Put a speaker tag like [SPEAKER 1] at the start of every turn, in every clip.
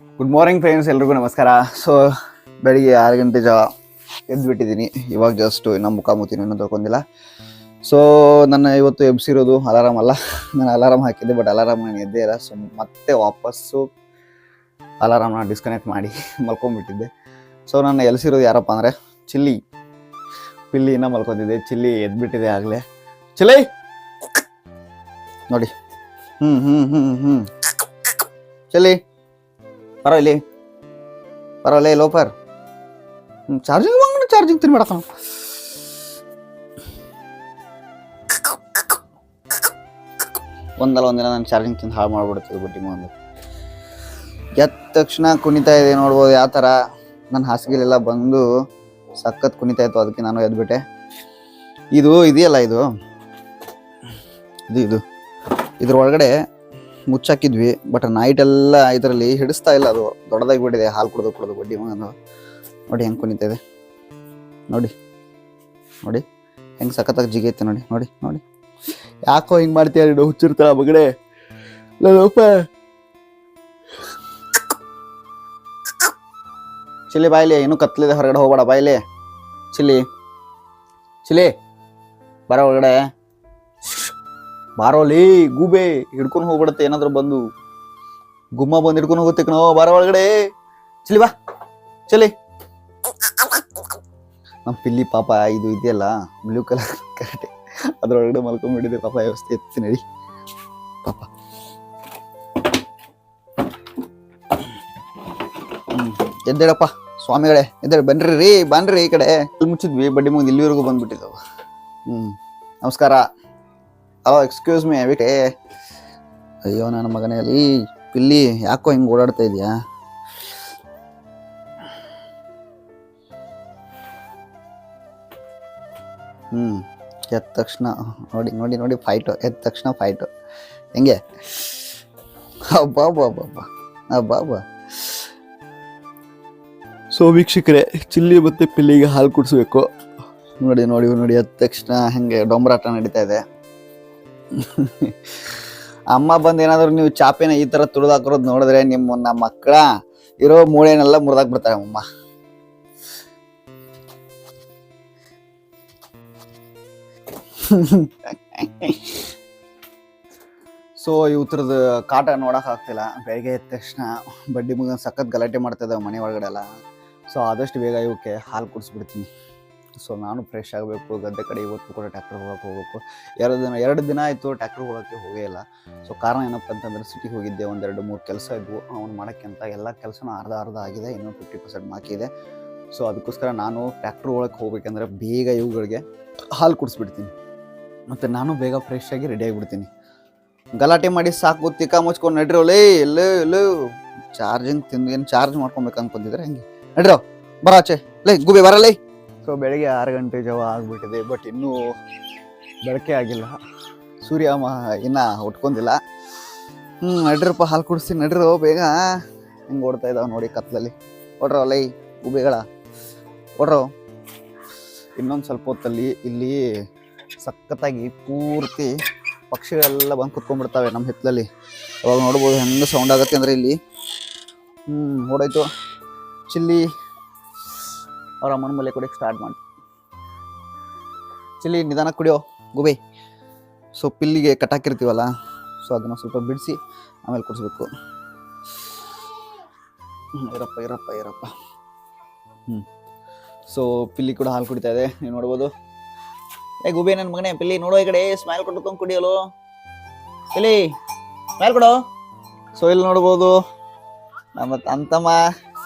[SPEAKER 1] Good morning friends, ಎಲ್ರಿಗೂ ನಮಸ್ಕಾರ. So ಬೆಳಿಗ್ಗೆ 6 ಗಂಟೆ ಎದ್ದುಬಿಟ್ಟಿದ್ದೀನಿ. ಇವಾಗ ಜಸ್ಟ್ ನಮ್ಮ ಮುಖ ಮೂತಿನೂ ಇನ್ನೂ ತೊಳ್ಕೊಂಡಿಲ್ಲ. ಸೊ ನನ್ನ ಇವತ್ತು ಎಬ್ಸಿರೋದು ಅಲಾರಾಮ್ ಅಲ್ಲ. ನಾನು ಅಲಾರಾಮ್ ಹಾಕಿದ್ದೆ, ಬಟ್ ಅಲಾರಾಮ್ ನಾನು ಎದ್ದೇ ಇಲ್ಲ. ಸೊ ಮತ್ತೆ ವಾಪಸ್ಸು ಅಲಾರಾಮ್ನ ಡಿಸ್ಕನೆಕ್ಟ್ ಮಾಡಿ ಮಲ್ಕೊಂಡ್ಬಿಟ್ಟಿದ್ದೆ. ಸೊ ನಾನು ಎಲ್ಸಿರೋದು ಯಾರಪ್ಪ ಅಂದರೆ ಚಿಲ್ಲಿ. ಪಿಲ್ಲಿನ ಮಲ್ಕೊಂಡಿದ್ದೆ. ಚಿಲ್ಲಿ ಎದ್ಬಿಟ್ಟಿದೆ ಆಗಲೇ. ಚಿಲ್ಲಿ ನೋಡಿ. ಚಿಲ್ಲಿ ಬರೋ ಇಲ್ಲಿ, ಬರೋಲ್ಲ ಲೋಪರ್. ಚಾರ್ಜಿಂಗ್ ತಿನ್ಬೇಡಕ್ಕ. ಒಂದಿನ ನಾನು ಚಾರ್ಜಿಂಗ್ ತಿಂದು ಹಾಳು ಮಾಡ್ಬಿಡ್ತೀವಿ ಬಡ್ಡಿ ಮುಂದೆ. ಎದ್ದ ತಕ್ಷಣ ಕುಣಿತಾ ಇದೆ ನೋಡ್ಬೋದು ಯಾವ ಥರ. ನನ್ನ ಹಾಸಿಗೆಲೆಲ್ಲ ಬಂದು ಸಖತ್ ಕುಣಿತಾ ಇತ್ತು, ಅದಕ್ಕೆ ನಾನು ಎದ್ಬಿಟ್ಟೆ. ಇದು ಇದೆಯಲ್ಲ, ಇದು ಇದ್ರೊಳಗಡೆ ಮುಚ್ಚಾಕಿದ್ವಿ, ಬಟ್ ನೈಟೆಲ್ಲ ಇದರಲ್ಲಿ ಹಿಡಿಸ್ತಾ ಇಲ್ಲ. ಅದು ದೊಡ್ಡದಾಗಿ ಬಿಟ್ಟಿದೆ. ಹಾಲು ಕುಡ್ದು ಬಡ್ಡಿ ಮಗಂದು ನೋಡಿ ಹೆಂಗೆ ಕುಣಿತಾ ಇದೆ. ನೋಡಿ ನೋಡಿ ಹೆಂಗೆ ಸಖತ್ತಾಗಿ ಜಿಗೈತೆ. ನೋಡಿ ನೋಡಿ ನೋಡಿ ಯಾಕೋ ಹಿಂಗೆ ಮಾಡ್ತೀಯ ನೀನು? ಹುಚ್ಚಿರ್ತಾಳ ಮಗಡೆ. ಲೋಪ ಚಿಲ್ಲಿ ಬಾಯ್ಲಿ, ಇನ್ನೂ ಕತ್ಲಿದೆ, ಹೊರಗಡೆ ಹೋಗ್ಬೇಡ. ಬಾಯ್ಲಿ ಚಿಲ್ಲಿ, ಚಿಲ್ಲಿ ಬರೋ ಒಳಗಡೆ. ಬಾರೋಲಿ ಗೂಬೆ, ಹಿಡ್ಕೊಂಡು ಹೋಗ್ಬಿಡುತ್ತೆ ಏನಾದ್ರು ಬಂದು. ಗುಮ್ಮ ಬಂದು ಹಿಡ್ಕೊಂಡು ಹೋಗುತ್ತೆ ಕಣೋ. ಬಾರೋ ಒಳಗಡೆ. ಚಿಲ್ಲಿ ಬಾ, ಚಿಲ್ಲಿ. ನಮ್ಮ ಪಿಲ್ಲಿ ಪಾಪ ಇದು ಇದೆಯಲ್ಲ ಬ್ಲೂ ಕಲರ್ ಕರೆಕ್ಟ್, ಅದ್ರೊಳಗಡೆ ಮಲ್ಕೊಂಡ್ಬಿಟ್ಟಿದೆ ಪಾಪ. ವ್ಯವಸ್ಥೆ ಎತ್ತಿ ನಡಿ ಪಾಪ. ಎದ್ದೇಳಪ್ಪ ಸ್ವಾಮಿಗಳೇ, ಎದ್ದೇಳಿ ಬನ್ರಿ ಈ ಕಡೆ. ಅಲ್ಲಿ ಮುಚ್ಚಿದ್ವಿ ಬಡ್ಡಿ ಮುಗಿದು ಇಲ್ಲಿವರೆಗೂ ಬಂದ್ಬಿಟ್ಟಿದ್ದಾವ. ನಮಸ್ಕಾರ. ಎಕ್ಸ್ಕ್ಯೂಸ್ ಮೀ ಬಿಟ್ಟೆ. ಅಯ್ಯೋ ನನ್ನ ಮಗನೇ, ಅಲ್ಲಿ ಪಿಲ್ಲಿ ಯಾಕೋ ಹಿಂಗೆ ಓಡಾಡ್ತಾ ಇದೆಯಾ? ಎದ್ದ ತಕ್ಷಣ ನೋಡಿ ನೋಡಿ ನೋಡಿ ಫೈಟು. ಎದ್ದ ತಕ್ಷಣ ಫೈಟು ಹೆಂಗೆ? ಅಬ್ಬಾ. ಸೊ ವೀಕ್ಷಕರೇ, ಚಿಲ್ಲಿ ಮತ್ತು ಪಿಲ್ಲಿಗೆ ಹಾಲು ಕುಡಿಸ್ಬೇಕು. ನೋಡಿ ನೋಡಿ ನೋಡಿ ಎದ್ದ ತಕ್ಷಣ ಹೆಂಗೆ ಡೊಂಬರಾಟ ನಡೀತಾ ಇದೆ. ಅಮ್ಮ ಬಂದು ಏನಾದ್ರು ನೀವು ಚಾಪೆನ ಈ ಥರ ತುಳಿದಾಕಿರೋದು ನೋಡಿದ್ರೆ ನಮ್ಮ ಮಕ್ಕಳ ಇರೋ ಮೂಳೆನೆಲ್ಲ ಮುರಿದಾಕ್ ಬಿಡ್ತಾರೆ ಅಮ್ಮ. ಸೊ ಇವ್ರದ್ದು ಕಾಟ ನೋಡಕ್ ಆಗ್ತಿಲ್ಲ. ಬೆಳಗ್ಗೆ ಎದ್ದ ತಕ್ಷಣ ಬಡ್ಡಿ ಮಗ ಸಖತ್ ಗಲಾಟೆ ಮಾಡ್ತಾ ಇದ್ದಾವೆ ಮನೆ ಒಳಗಡೆ ಎಲ್ಲ. ಸೊ ಆದಷ್ಟು ಬೇಗ ಇವಕ್ಕೆ ಹಾಲು ಕುಡಿಸ್ಬಿಡ್ತೀನಿ. ಸೊ ನಾನು ಫ್ರೆಶ್ ಆಗಬೇಕು. ಗದ್ದೆ ಕಡೆ ಇವತ್ತು ಕೂಡ ಟ್ಯಾಕ್ಟರ್ ಹೋಗ್ಬೇಕು. 2 ದಿನ ಆಯಿತು ಟ್ಯಾಕ್ಟರ್ ಹೋಗೋಕ್ಕೆ ಹೋಗೇ ಇಲ್ಲ. ಸೊ ಕಾರಣ ಏನಪ್ಪ ಅಂತಂದರೆ ಸಿಟಿಗೆ ಹೋಗಿದ್ದೆ. 1-2-3 ಕೆಲಸ ಇದ್ವು ಅವ್ನು ಮಾಡೋಕ್ಕೆ ಅಂತ. ಎಲ್ಲ ಕೆಲಸನೂ ಅರ್ಧ ಆಗಿದೆ, ಇನ್ನೂ 50% ಬಾಕಿ ಇದೆ. ಸೊ ಅದಕ್ಕೋಸ್ಕರ ನಾನು ಟ್ಯಾಕ್ಟ್ರ್ ಒಳಗೆ ಹೋಗ್ಬೇಕಂದ್ರೆ ಬೇಗ ಇವುಗಳಿಗೆ ಹಾಲು ಕುಡಿಸ್ಬಿಡ್ತೀನಿ. ಮತ್ತು ನಾನು ಬೇಗ ಫ್ರೆಶ್ ಆಗಿ ರೆಡಿ ಆಗಿಬಿಡ್ತೀನಿ. ಗಲಾಟೆ ಮಾಡಿ ಸಾಕು, ತಿಕ್ಕ ಮುಚ್ಕೊಂಡು ನಡ್ರೋ ಲೇ. ಎಲ್ಲೋ ಚಾರ್ಜಿಂಗ್ ತಿಂದು ಏನು ಚಾರ್ಜ್ ಮಾಡ್ಕೊಬೇಕು ಅನ್ಕೊಂತಿದ್ರೆ ಹೆಂಗೆ ನಡ್ರೋ, ಬರಾಚೆ ಲೇ ಗುಬೆ ಬರಲೇ. ಸೊ ಬೆಳಗ್ಗೆ 6 ಗಂಟೆ ಆಗಿಬಿಟ್ಟಿದೆ, ಬಟ್ ಇನ್ನೂ ಬೆಳಕೆ ಆಗಿಲ್ಲ. ಸೂರ್ಯ ಇನ್ನೂ ಉಟ್ಕೊಂಡಿಲ್ಲ. ನಡ್ರಪ್ಪ ಹಾಲು ಕುಡಿಸ್ತೀನಿ, ನಡ್ರೋ ಬೇಗ. ಹೆಂಗೆ ಓಡ್ತಾ ಇದ್ದಾವೆ ನೋಡಿ ಕತ್ಲಲ್ಲಿ. ಓಡ್ರೋ ಲೈ ಗುಬೆಗಳ, ಓಡ್ರೋ. ಇನ್ನೊಂದು ಸ್ವಲ್ಪ ಹೊತ್ತಲ್ಲಿ ಇಲ್ಲಿ ಸಖತ್ತಾಗಿ ಪೂರ್ತಿ ಪಕ್ಷಿಗಳೆಲ್ಲ ಬಂದು ಕುತ್ಕೊಂಡ್ಬಿಡ್ತವೆ ನಮ್ಮ ಹಿತ್ತಲಲ್ಲಿ. ಅವಾಗ ನೋಡ್ಬೋದು ಹೆಂಗೆ ಸೌಂಡ್ ಆಗುತ್ತೆ ಅಂದರೆ ಇಲ್ಲಿ. ಓಡಾಯ್ತು ಚಿಲ್ಲಿ ಅವ್ರ ಅಮ್ಮನ ಮಲೆ ಕುಡಿಯೋಕ್ಕೆ ಸ್ಟಾರ್ಟ್ ಮಾಡಿ. ಚಿಲ್ಲಿ ನಿಧಾನ ಕುಡಿಯೋ ಗುಬೆ. ಸೊ ಪಿಲ್ಲಿಗೆ ಕಟ್ಟಾಕಿರ್ತೀವಲ್ಲ, ಸೊ ಅದನ್ನು ಸ್ವಲ್ಪ ಬಿಡಿಸಿ ಆಮೇಲೆ ಕುಡಿಸ್ಬೇಕು. ಇರಪ್ಪ. ಸೊ ಪಿಲ್ಲಿ ಕೂಡ ಹಾಲು ಕುಡಿತಾ ಇದೆ, ನೀವು ನೋಡ್ಬೋದು. ಗುಬೆ ನನ್ನ ಮಗನೇ. ಪಿಲ್ಲಿ ನೋಡೋ ಈ ಕಡೆ, ಸ್ಮೈಲ್ ಕೊಟ್ಕೊಂಡು ಕುಡಿಯೋಲು. ಪಿಲ್ಲಿ ಸ್ಮೈಲ್ ಕೊಡೋ. ಸೊ ಇಲ್ಲಿ ನೋಡ್ಬೋದು ನಮ್ಮ ಅಂತಮ್ಮ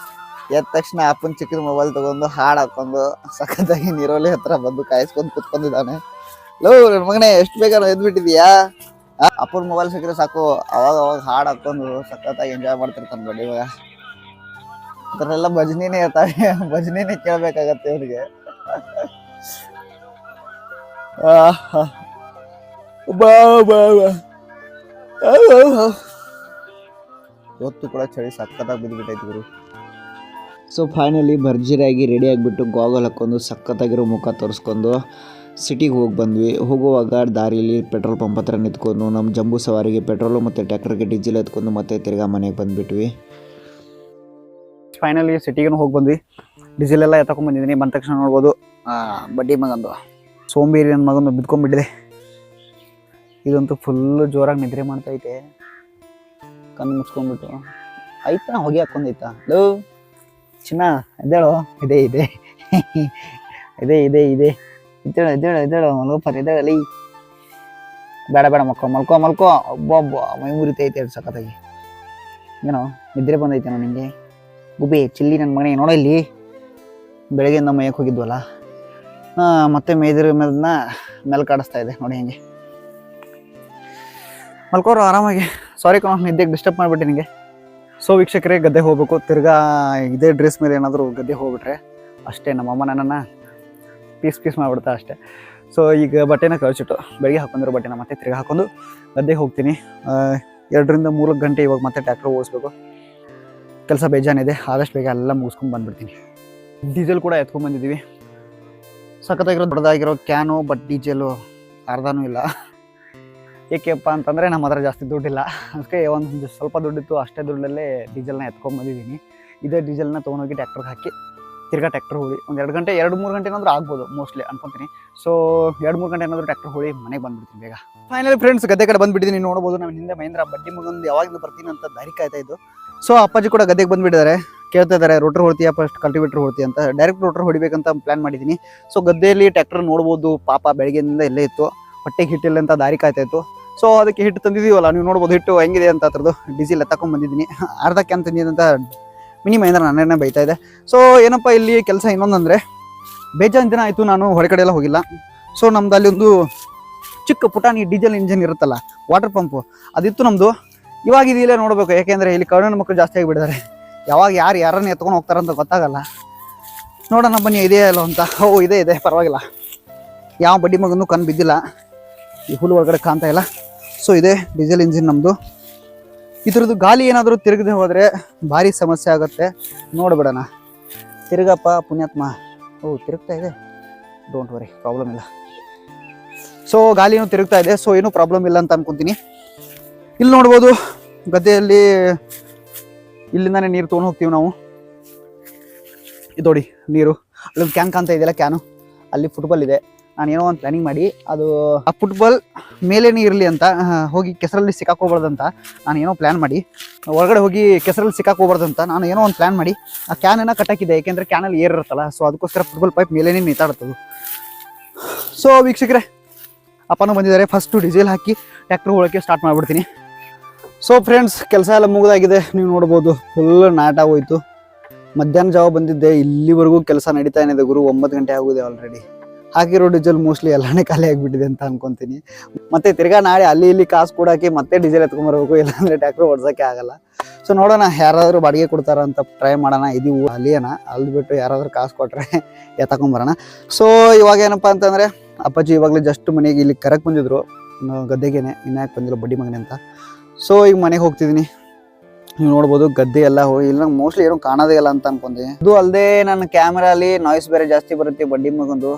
[SPEAKER 1] ಎದ್ದ ತಕ್ಷಣ ಅಪ್ಪನ ಚಿಕ್ಕದ ಮೊಬೈಲ್ ತಗೊಂಡು ಹಾಡು ಹಾಕೊಂಡು ಸಖತ್ತಾಗಿ ನೀರೋಲಿ ಹತ್ರ ಬಂದು ಕಾಯಿಸ್ಕೊಂಡು ಕುತ್ಕೊಂಡಿದ್ದಾನೆ. ಲೋ ನನ್ನ ಮಗನೇ, ಎಷ್ಟು ಬೇಗ ಎದ್ಬಿಟ್ಟಿದ್ಯಾ? ಅಪ್ಪನ ಮೊಬೈಲ್ ಸಿಕ್ಕರೆ ಸಾಕು, ಅವಾಗ ಹಾಡು ಹಾಕೊಂಡು ಸಖತ್ತಾಗಿ ಎಂಜಾಯ್ ಮಾಡ್ತಿರ್ತಾನೆ ಬಡ್ಡಿ ಮಗ. ಅದರೆಲ್ಲ ಭಜನಿನೇ ಇರ್ತಾವೆ, ಭಜನಿನೇ ಕೇಳಬೇಕಾಗತ್ತೆ ಅವ್ರಿಗೆ. ಇವತ್ತು ಕೂಡ ಚಳಿ ಸಖತ್ತಾಗಿ ಬಿದ್ದುಬಿಟ್ಟೈತಿ ಗುರು. ಸೊ ಫೈನಲಿ ಭರ್ಜರಿಯಾಗಿ ರೆಡಿ ಆಗಿಬಿಟ್ಟು ಗಾಗಲ್ ಹಾಕ್ಕೊಂಡು ಸಖತ್ತಾಗಿರೋ ಮುಖ ತೋರಿಸ್ಕೊಂಡು ಸಿಟಿಗೆ ಹೋಗಿ ಬಂದ್ವಿ. ಹೋಗುವಾಗ ದಾರಿಯಲ್ಲಿ ಪೆಟ್ರೋಲ್ ಪಂಪ್ ಹತ್ರ ನಿಂತ್ಕೊಂಡು ನಮ್ಮ ಜಂಬೂ ಸವಾರಿಗೆ ಪೆಟ್ರೋಲು ಮತ್ತು ಟ್ಯಾಕ್ಟರ್ಗೆ ಡೀಸೆಲ್ ಎತ್ಕೊಂಡು ಮತ್ತೆ ತಿರ್ಗಾ ಮನೆಗೆ ಬಂದುಬಿಟ್ವಿ. ಫೈನಲಿ ಸಿಟಿಗೂ ಹೋಗಿ ಬಂದ್ವಿ. ಡೀಸೆಲ್ ಎಲ್ಲ ಎತ್ತಕೊಂಡ್ ಬಂದಿದ್ದೀನಿ. ಬಂದ ತಕ್ಷಣ ನೋಡ್ಬೋದು ಬಡ್ಡಿ ಮಗಂದು ಸೋಂಬೇರಿ ನನ್ನ ಮಗಂದು ಬಿದ್ಕೊಂಡ್ಬಿಟ್ಟಿದೆ. ಇದಂತೂ ಫುಲ್ಲು ಜೋರಾಗಿ ನಿದ್ರೆ ಮಾಡ್ತೈತೆ. ಕಣ್ಣು ಮುಚ್ಕೊಂಡ್ಬಿಟ್ಟು ಆಯ್ತಾ ಹೊಗೆ ಹಾಕೊಂಡೈತಾ ಲೋ ಚಿನ್ನ ಎದ್ದೇಳು. ಇದೆ ಇದೆ ಇದೆ ಇದೆ ಇದೆ ಎದ್ದೇಳು ಎದ್ದೇಳು ಎದ್ದೇಳು ಮಲ್ಕೋಪರ್ ಎದ್ದೇಳಲಿ. ಬೇಡ ಬೇಡ ಮಲ್ಕೋ ಒಬ್ಬ ಮೈ ಮುರಿತೈತೆ ಎರಡು ಸಖತ್ತಾಗಿ. ಏನೋ ನಿದ್ರೆ ಬಂದೈತೇನೋ ನಿಂಗೆ ಗುಬ್ಬಿ ಚಿಲ್ಲಿ ನನ್ನ ಮನೆ. ನೋಡೋ ಇಲ್ಲಿ ಬೆಳಗ್ಗೆಯಿಂದ ಮೈಯಕ್ಕೆ ಹೋಗಿದ್ವಲ್ಲ, ಮತ್ತೆ ಮೇದ್ರ ಮೇದನ್ನ ಮೇಲೆ ಕಾಡಿಸ್ತಾ ಇದೆ ನೋಡಿ ಹೆಂಗೆ. ಮಲ್ಕೋರು ಆರಾಮಾಗಿ. ಸಾರಿ ಕಣೋ ನಿದ್ದೆಗೆ ಡಿಸ್ಟರ್ಬ್ ಮಾಡಿಬಿಟ್ಟೆ ನಿಮಗೆ. ಸೊ ವೀಕ್ಷಕರೇ, ಗದ್ದೆ ಹೋಗ್ಬೇಕು. ತಿರ್ಗಾ ಇದೇ ಡ್ರೆಸ್ ಮೇಲೆ ಏನಾದರೂ ಗದ್ದೆ ಹೋಗ್ಬಿಟ್ರೆ ಅಷ್ಟೇ, ನಮ್ಮಮ್ಮ ನನ್ನನ್ನು ಪೀಸ್ ಮಾಡಿಬಿಡ್ತಾ ಅಷ್ಟೇ. ಸೊ ಈಗ ಬಟ್ಟೆನ ಕಳಿಸಿಟ್ಟು ಬೆಳಗ್ಗೆ ಹಾಕೊಂಡಿರೋ ಬಟ್ಟೆನ ಮತ್ತೆ ತಿರ್ಗಿ ಹಾಕೊಂಡು ಗದ್ದೆಗೆ ಹೋಗ್ತೀನಿ. 2 ರಿಂದ 3 ಗಂಟೆ ಇವಾಗ ಮತ್ತೆ ಟ್ರ್ಯಾಕ್ಟರ್ ಓಡಿಸ್ಬೇಕು. ಕೆಲಸ ಬೇಜಾನಿದೆ. ಆದಷ್ಟು ಬೇಗ ಎಲ್ಲ ಮುಗಿಸ್ಕೊಂಡು ಬಂದುಬಿಡ್ತೀನಿ. ಡೀಸೆಲ್ ಕೂಡ ಎತ್ಕೊಂಡು ಬಂದಿದ್ದೀವಿ. ಸಖತ್ತಾಗಿರೋ ದೊಡ್ಡದಾಗಿರೋ ಕ್ಯಾನು, ಬಟ್ ಡೀಸೆಲು ಅರ್ಧನೂ ಇಲ್ಲ. ಏಕೆಪ್ಪ ಅಂತಂದರೆ ನಮ್ಮ ಹತ್ರ ಜಾಸ್ತಿ ದುಡ್ಡಿಲ್ಲ. ಅದಕ್ಕೆ ಒಂದು ಸ್ವಲ್ಪ ದುಡ್ಡಿತ್ತು, ಅಷ್ಟೇ ದುಡ್ಡಲ್ಲೇ ಡೀಸೆಲ್ನ ಎತ್ಕೊಂಡು ಬಂದಿದ್ದೀನಿ. ಇದೇ ಡೀಸೆಲ್ನ ತೊಗೊಂಡೋಗಿ ಟ್ರ್ಯಾಕ್ಟರ್ಗೆ ಹಾಕಿ ತಿರ್ಗಾ ಟ್ರ್ಯಾಕ್ಟರ್ ಹೋಗಿ ಒಂದು 2 ಗಂಟೆ 2-3 ಗಂಟೆ ಏನಾದರೂ ಆಗ್ಬೋದು ಮೋಸ್ಟ್ಲಿ ಅನ್ಕೊತೀನಿ. ಸೊ 2-3 ಗಂಟೆ ಏನಾದರೂ ಟ್ರ್ಯಾಕ್ಟರ್ ಹೋಗಿ ಮನೆಗೆ ಬಂದುಬಿಡ್ತೀನಿ ಬೇಗ. ಫೈನಲಿ ಫ್ರೆಂಡ್ಸ್, ಗದ್ದೆ ಕಡೆ ಬಂದುಬಿಟ್ಟಿದ್ದೀನಿ. ನೋಡ್ಬೋದು ನಮ್ಮ ಹಿಂದೆ ಮಹೇಂದ್ರ ಬಡ್ಡಿ ಮಗಂದು ಯಾವಾಗಿಂದ ಬರ್ತೀನಿ ಅಂತ ದಾರಿ ಕಾಯ್ತಾ ಇದ್ದು. ಸೊ ಅಪ್ಪಾಜಿ ಕೂಡ ಗದ್ದೆಗೆ ಬಂದುಬಿಟ್ಟಿದ್ದಾರೆ. ಕೇಳ್ತಾ ಇದ್ದಾರೆ ರೋಟರ್ ಹೊಡ್ತೀಯಾ ಫಸ್ಟ್ ಕಲ್ಟಿವೇಟರ್ ಹೊಡ್ತೀಯ ಅಂತ. ಡೈರೆಕ್ಟ್ ರೋಟರ್ ಹೊಡಿಬೇಕಂತ ಪ್ಲಾನ್ ಮಾಡಿದ್ದೀನಿ. ಸೊ ಗದ್ದೆಯಲ್ಲಿ ಟ್ರ್ಯಾಕ್ಟರ್ ನೋಡ್ಬೋದು, ಪಾಪ ಬೆಳಗ್ಗೆಯಿಂದ ಎಲ್ಲೇ ಇತ್ತು, ಹೊಟ್ಟೆಗೆ ಹಿಟ್ಟಿಲ್ಲ ಅಂತ ದಾರಿ ಕಾಯ್ತಾ ಇತ್ತು. ಸೊ ಅದಕ್ಕೆ ಹಿಟ್ಟು ತಂದಿದ್ದೀವಲ್ಲ, ನೀವು ನೋಡ್ಬೋದು ಹಿಟ್ಟು ಹೆಂಗಿದೆ ಅಂತ. ಅದ್ರದ್ದು ಡೀಸೆಲ್ ಎತ್ತಕೊಂಡ್ ಬಂದಿದ್ದೀನಿ. ಅರ್ಧ ಕ್ಯಾನ್ ತಂದಿದೆ ಅಂತ ಮಿನಿ ಮಹೇಂದ್ರ ನನ್ನೇ ಬೈತಾ ಇದೆ. ಸೊ ಏನಪ್ಪ ಇಲ್ಲಿ ಕೆಲಸ ಇನ್ನೊಂದಂದರೆ, ಬೇಜಾನ್ ದಿನ ಆಯಿತು ನಾನು ಹೊರ ಕಡೆ ಎಲ್ಲ ಹೋಗಿಲ್ಲ. ಸೊ ನಮ್ದು ಅಲ್ಲಿ ಒಂದು ಚಿಕ್ಕ ಪುಟಾಣಿ ಡೀಸೆಲ್ ಇಂಜಿನ್ ಇರುತ್ತಲ್ಲ, ವಾಟರ್ ಪಂಪು, ಅದಿತ್ತು ನಮ್ಮದು. ಇವಾಗ ಇದಿಲ್ಲೇ ನೋಡಬೇಕು, ಯಾಕೆಂದರೆ ಇಲ್ಲಿ ಕರೋನಾ ಮಕ್ಕಳು ಜಾಸ್ತಿ ಆಗಿಬಿಟ್ಟಿದ್ದಾರೆ. ಯಾವಾಗ ಯಾರನ್ನ ಎತ್ಕೊಂಡು ಹೋಗ್ತಾರಂತ ಗೊತ್ತಾಗಲ್ಲ. ನೋಡೋಣ ಬನ್ನಿ ಇದೆಯಾ ಅಲ್ಲ ಅಂತ. ಇದೆ ಪರವಾಗಿಲ್ಲ. ಯಾವ ಬಡ್ಡಿ ಮಗನೂ ಕಣ್ಣು ಬಿದ್ದಿಲ್ಲ. ಈ ಹುಲ್ಲು ಒಳಗಡೆ ಕಾಣ್ತಾ ಇಲ್ಲ. ಸೊ ಇದೆ ಡೀಸೆಲ್ ಇಂಜಿನ್ ನಮ್ಮದು. ಇದ್ರದ್ದು ಗಾಲಿ ಏನಾದರೂ ತಿರುಗದೆ ಹೋದರೆ ಭಾರಿ ಸಮಸ್ಯೆ ಆಗುತ್ತೆ. ನೋಡ್ಬಿಡೋಣ. ತಿರುಗಪ್ಪ ಪುಣ್ಯಾತ್ಮ. ತಿರುಗ್ತಾ ಇದೆ, ಡೋಂಟ್ ವರಿ, ಪ್ರಾಬ್ಲಮ್ ಇಲ್ಲ. ಸೊ ಗಾಲಿನೂ ತಿರುಗ್ತಾ ಇದೆ. ಸೊ ಏನೂ ಪ್ರಾಬ್ಲಮ್ ಇಲ್ಲ ಅಂತ ಅನ್ಕೊತೀನಿ. ಇಲ್ಲಿ ನೋಡ್ಬೋದು ಗದ್ದೆಯಲ್ಲಿ ಇಲ್ಲಿಂದಾನೇ ನೀರು ತೊಗೊಂಡು ಹೋಗ್ತೀವಿ ನಾವು. ಇದು ನೋಡಿ ನೀರು. ಅಲ್ಲೊಂದು ಕ್ಯಾನ್ ಕಾಣ್ತಾ ಇದೆಯಲ್ಲ, ಕ್ಯಾನು. ಅಲ್ಲಿ ಫುಟ್ಬಾಲ್ ಇದೆ. ನಾನು ಏನೋ ಒಂದು ಪ್ಲಾನಿಂಗ್ ಮಾಡಿ ಅದು ಆ ಫುಟ್ಬಾಲ್ ಮೇಲೇನೇ ಇರಲಿ ಅಂತ, ಹೋಗಿ ಕೆಸರಲ್ಲಿ ಸಿಕ್ಕಾಕೋಬಾರ್ದಂತ ನಾನು ಏನೋ ಪ್ಲ್ಯಾನ್ ಮಾಡಿ, ಒಳಗಡೆ ಹೋಗಿ ಕೆಸರಲ್ಲಿ ಸಿಕ್ಕಾಕೋಬಾರ್ದಂತ ನಾನು ಏನೋ ಒಂದು ಪ್ಲ್ಯಾನ್ ಮಾಡಿ ಆ ಕ್ಯಾನನ್ನು ಕಟ್ಟಾಕಿದೆ. ಏಕೆಂದರೆ ಕ್ಯಾನಲ್ಲಿ ಏರ್ ಇರುತ್ತಲ್ಲ, ಸೊ ಅದಕ್ಕೋಸ್ಕರ ಫುಟ್ಬಾಲ್ ಪೈಪ್ ಮೇಲೇನೇ ನೇತಾಡ್ತದೆ. ಸೊ ವೀಕ್ಷಕರೇ, ಅಪ್ಪನೂ ಬಂದಿದ್ದಾರೆ. ಫಸ್ಟು ಡೀಸೆಲ್ ಹಾಕಿ ಟ್ರ್ಯಾಕ್ಟರ್ ಹೋಗೋಕ್ಕೆ ಸ್ಟಾರ್ಟ್ ಮಾಡಿಬಿಡ್ತೀನಿ. ಸೊ ಫ್ರೆಂಡ್ಸ್, ಕೆಲಸ ಎಲ್ಲ ಮುಗಿದಾಗಿದೆ. ನೀವು ನೋಡ್ಬೋದು ಫುಲ್ ನಾಟ ಹೋಯ್ತು. ಮಧ್ಯಾಹ್ನ ಜಾವ ಬಂದಿದ್ದೆ, ಇಲ್ಲಿವರೆಗೂ ಕೆಲಸ ನಡೀತಾ ಏನಿದೆ ಗುರು. 9 ಗಂಟೆ ಆಗಿದೆ ಆಲ್ರೆಡಿ. ಹಾಕಿರೋ ಡೀಸೆಲ್ ಮೋಸ್ಟ್ಲಿ ಎಲ್ಲಾನೇ ಖಾಲಿ ಆಗಿಬಿಟ್ಟಿದೆ ಅಂತ ಅನ್ಕೊತೀನಿ. ಮತ್ತೆ ತಿರ್ಗಾ ನಾಳೆ ಅಲ್ಲಿ ಇಲ್ಲಿ ಕಾಸು ಕೊಡಾಕಿ ಮತ್ತೆ ಡೀಸೆಲ್ ಎತ್ಕೊಂಬರ್ಬೇಕು, ಇಲ್ಲಾಂದರೆ ಟ್ರ್ಯಾಕ್ಟರ್ ಓಡ್ಸೋಕ್ಕೆ ಆಗಲ್ಲ. ಸೊ ನೋಡೋಣ, ಯಾರಾದರೂ ಬಾಡಿಗೆ ಕೊಡ್ತಾರ ಅಂತ ಟ್ರೈ ಮಾಡೋಣ. ಇದು ಅಲ್ಲಿಯೇನ ಅಲ್ಲಿ ಬಿಟ್ಟು ಯಾರಾದರೂ ಕಾಸು ಕೊಟ್ಟರೆ ಎತ್ತಕೊಂಬರೋಣ. ಸೊ ಇವಾಗ ಏನಪ್ಪ ಅಂತಂದರೆ, ಅಪ್ಪಾಜಿ ಇವಾಗಲೇ ಜಸ್ಟ್ ಮನೆಗೆ ಇಲ್ಲಿ ಕರಕ್ಕೆ ಬಂದಿದ್ರು, ಗದ್ದೆಗೇನೆ. ಇನ್ಯಾಕೆ ಬಂದಿಲ್ಲ ಬಡ್ಡಿ ಮಗನೆ ಅಂತ. ಸೊ ಈಗ ಮನೆಗೆ ಹೋಗ್ತಿದ್ದೀನಿ. ನೀವು ನೋಡ್ಬೋದು ಗದ್ದೆ ಎಲ್ಲ ಹೋಗಿ ಇಲ್ಲ ಮೋಸ್ಟ್ಲಿ ಏನೂ ಕಾಣೋದೇ ಇಲ್ಲ ಅಂತ ಅನ್ಕೊಂತೀನಿ. ಇದು ಅಲ್ಲದೆ ನನ್ನ ಕ್ಯಾಮ್ರಲ್ಲಿ ನಾಯ್ಸ್ ಬೇರೆ ಜಾಸ್ತಿ ಬರುತ್ತೆ ಬಡ್ಡಿ ಮಗಂದು.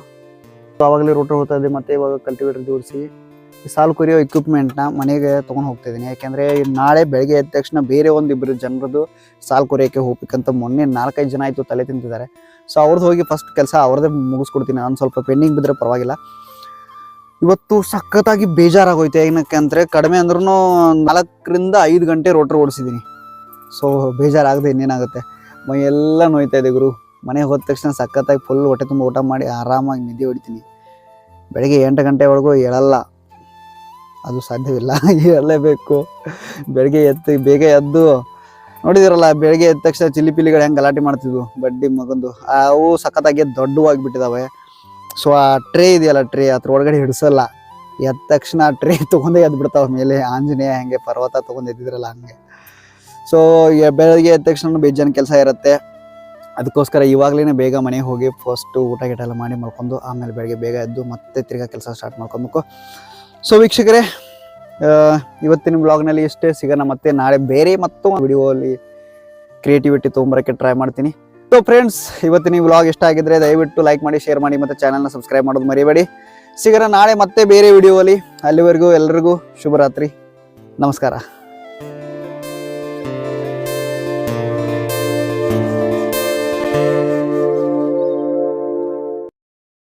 [SPEAKER 1] ಆವಾಗಲೇ ರೋಟರ್ ಹೋಗ್ತಾ ಇದೆ. ಮತ್ತು ಇವಾಗ ಕಲ್ಟಿವೇಟರ್ ಜೋಡಿಸಿ ಈ ಸಾಲು ಕೊರಿಯೋ ಇಕ್ವಿಪ್ಮೆಂಟ್ನ ಮನೆಗೆ ತೊಗೊಂಡು ಹೋಗ್ತಾಯಿದ್ದೀನಿ. ಯಾಕೆಂದರೆ ನಾಳೆ ಬೆಳಗ್ಗೆ ಎದ್ದ ತಕ್ಷಣ ಬೇರೆ ಒಂದಿಬ್ಬರು ಜನರದ್ದು ಸಾಲು ಕೊರಿಯೋಕ್ಕೆ ಹೋಗ್ಬೇಕಂತ ಮೊನ್ನೆ 4-5 ಜನ ಆಯಿತು ತಲೆ ತಿಂತಿದ್ದಾರೆ. ಸೊ ಅವ್ರದ್ದು ಹೋಗಿ ಫಸ್ಟ್ ಕೆಲಸ ಅವ್ರದ್ದೇ ಮುಗಿಸ್ಕೊಡ್ತೀನಿ. ನಾನು ಸ್ವಲ್ಪ ಪೆಂಡಿಂಗ್ ಬಿದ್ದರೆ ಪರವಾಗಿಲ್ಲ. ಇವತ್ತು ಸಖತ್ತಾಗಿ ಬೇಜಾರಾಗೋಯ್ತು. ಏನಕ್ಕೆ ಅಂದರೆ ಕಡಿಮೆ ಅಂದ್ರೂ 4 ರಿಂದ 5 ಗಂಟೆ ರೋಟರ್ ಓಡಿಸಿದ್ದೀನಿ. ಸೊ ಬೇಜಾರಾಗದೆ ಇನ್ನೇನಾಗುತ್ತೆ. ಮೈ ಎಲ್ಲ ನೋಯ್ತಾ ಇದೆ ಗುರು. ಮನೆಗೆ ಹೋದ ತಕ್ಷಣ ಸಖತ್ತಾಗಿ ಫುಲ್ ಹೊಟ್ಟೆ ತುಂಬ ಊಟ ಮಾಡಿ ಆರಾಮಾಗಿ ನಿದ್ದೆ ಹೊಡಿತೀನಿ. ಬೆಳಗ್ಗೆ 8 ಗಂಟೆವರೆಗೂ ಹೇಳಲ್ಲ, ಅದು ಸಾಧ್ಯವಿಲ್ಲ. ಹೇಳಲೇಬೇಕು. ಬೆಳಗ್ಗೆ ಬೇಗ ಎದ್ದು ನೋಡಿದಿರಲ್ಲ, ಬೆಳಗ್ಗೆ ಎದ್ದ ತಕ್ಷಣ ಚಿಲ್ಲಿಪಿಲ್ಲಿಗಳು ಹೆಂಗೆ ಗಲಾಟೆ ಮಾಡ್ತಿದ್ವು ಬಡ್ಡಿ ಮಗಂದು. ಅವು ಸಖತ್ತಾಗಿ ದೊಡ್ಡವಾಗಿಬಿಟ್ಟಿದ್ದಾವೆ. ಸೊ ಆ ಟ್ರೇ ಇದೆಯಲ್ಲ, ಟ್ರೇ ಅದ್ರ ಒಳಗಡೆ ಹಿಡಿಸಲ್ಲ. ಎದ್ದ ತಕ್ಷಣ ಆ ಟ್ರೇ ತೊಗೊಂಡೇ ಎದ್ದು ಬಿಡ್ತಾವೆ ಮೇಲೆ. ಆಂಜನೇಯ ಹೆಂಗೆ ಪರ್ವತ ತೊಗೊಂಡು ಎದ್ದಿದ್ರಲ್ಲ ಹಂಗೆ. ಸೊ ಬೆಳಗ್ಗೆ ಎದ್ದ ತಕ್ಷಣ ಬೇಜಾನ್ ಕೆಲಸ ಇರುತ್ತೆ. ಅದಕ್ಕೋಸ್ಕರ ಇವಾಗಲೇ ಬೇಗ ಮನೆಗೆ ಹೋಗಿ ಫಸ್ಟು ಊಟ ಗಿಟ ಎಲ್ಲ ಮಾಡಿ ಮಾಡ್ಕೊಂಡು ಆಮೇಲೆ ಬೆಳಗ್ಗೆ ಬೇಗ ಎದ್ದು ಮತ್ತೆ ತಿರ್ಗಾ ಕೆಲಸ ಸ್ಟಾರ್ಟ್ ಮಾಡ್ಕೊಬೇಕು. ಸೊ ವೀಕ್ಷಕರೇ, ಇವತ್ತಿನ ಬ್ಲಾಗ್ನಲ್ಲಿ ಇಷ್ಟೇ. ಸಿಗೋಣ ಮತ್ತೆ ನಾಳೆ ಬೇರೆ ಮತ್ತೊಂದು ವಿಡಿಯೋಲಿ ಕ್ರಿಯೇಟಿವಿಟಿ ತೊಗೊಂಬರೋಕ್ಕೆ ಟ್ರೈ ಮಾಡ್ತೀನಿ. ಸೊ ಫ್ರೆಂಡ್ಸ್, ಇವತ್ತಿನ ಬ್ಲಾಗ್ ಇಷ್ಟ ಆಗಿದ್ರೆ ದಯವಿಟ್ಟು ಲೈಕ್ ಮಾಡಿ, ಶೇರ್ ಮಾಡಿ, ಮತ್ತು ಚಾನಲ್ನ ಸಬ್ಸ್ಕ್ರೈಬ್ ಮಾಡೋದು ಮರಿಬೇಡಿ. ಸಿಗೋಣ ನಾಳೆ ಮತ್ತೆ ಬೇರೆ ವಿಡಿಯೋಲಿ. ಅಲ್ಲಿವರೆಗೂ ಎಲ್ರಿಗೂ ಶುಭರಾತ್ರಿ, ನಮಸ್ಕಾರ.